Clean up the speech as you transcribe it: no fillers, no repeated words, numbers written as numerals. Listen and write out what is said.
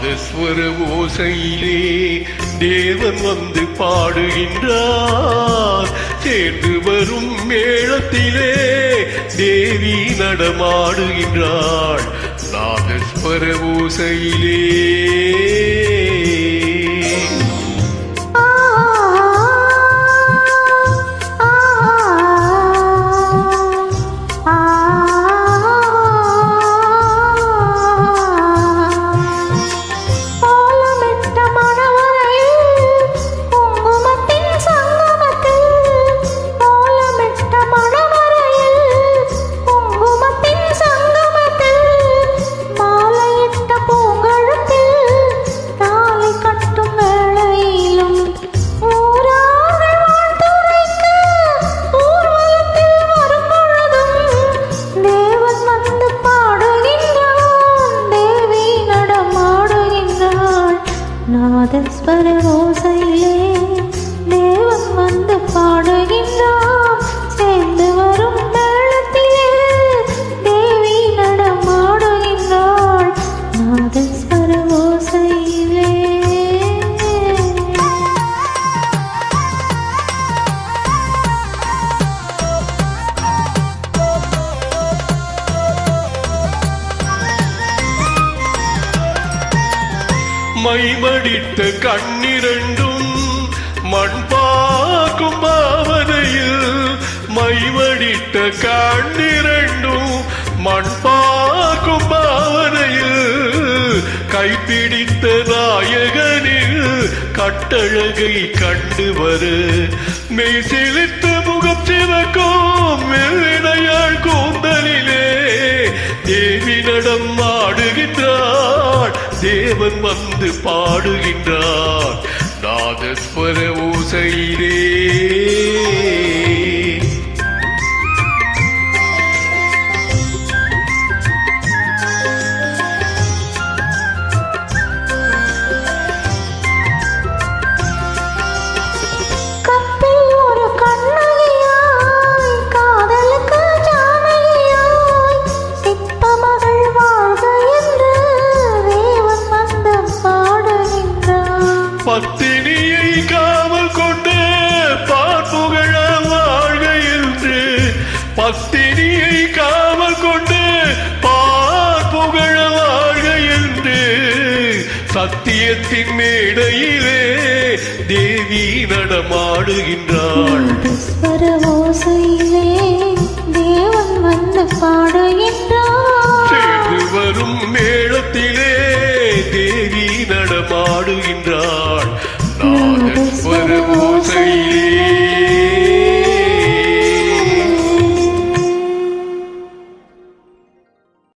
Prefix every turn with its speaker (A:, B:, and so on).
A: நாதஸ்வர ஓசையிலே தேவன் வந்து பாடுகின்றார். சேர்ந்து வரும் மேளத்திலே தேவி நடமாடுகின்றாள். நாதஸ்வர ஓசையிலே
B: நாதஸ்வர ஓசையிலே தேவன் வந்து பாடுகின்றார். சேர்ந்து வரும் மேளத்திலே தேவி நடமாடுகின்றாள். நாதஸ்வர ஓசையிலே
A: மைமடித்த கண்ணிரண்டும் மண் பார்க்கும் பாவனையில், மைமடித்த கண்ணிரண்டும் மண் பார்க்கும் பாவனையில், கைப்பிடித்த நாயகனில் கட்டழகை கண்டு வர மெய் செலுத்த முகம் சிவக்கும் வெள்ளையாள் கூந்தலிலே தேவி நடம் ஆடுகின்றாள். தேவன் வந்து பாடுகின்றார். நாதஸ்வர ஓசையிலே பத்தினியை காவல் கொண்டு பார்ப்புகழ வாழ்க என்று, பத்தினியை காவல் கொண்டு பார்ப்புகழ வாழ்க என்று, சத்தியத்தின் மேடையிலே தேவி நடமாடுகின்றாள்.
B: நாதஸ்வர ஓசையிலே தேவன் வந்து பாடுகின்றார்.
A: சேர்ந்து வரும் மேளத்திலே தேவி நடமாடுகின்றாள்.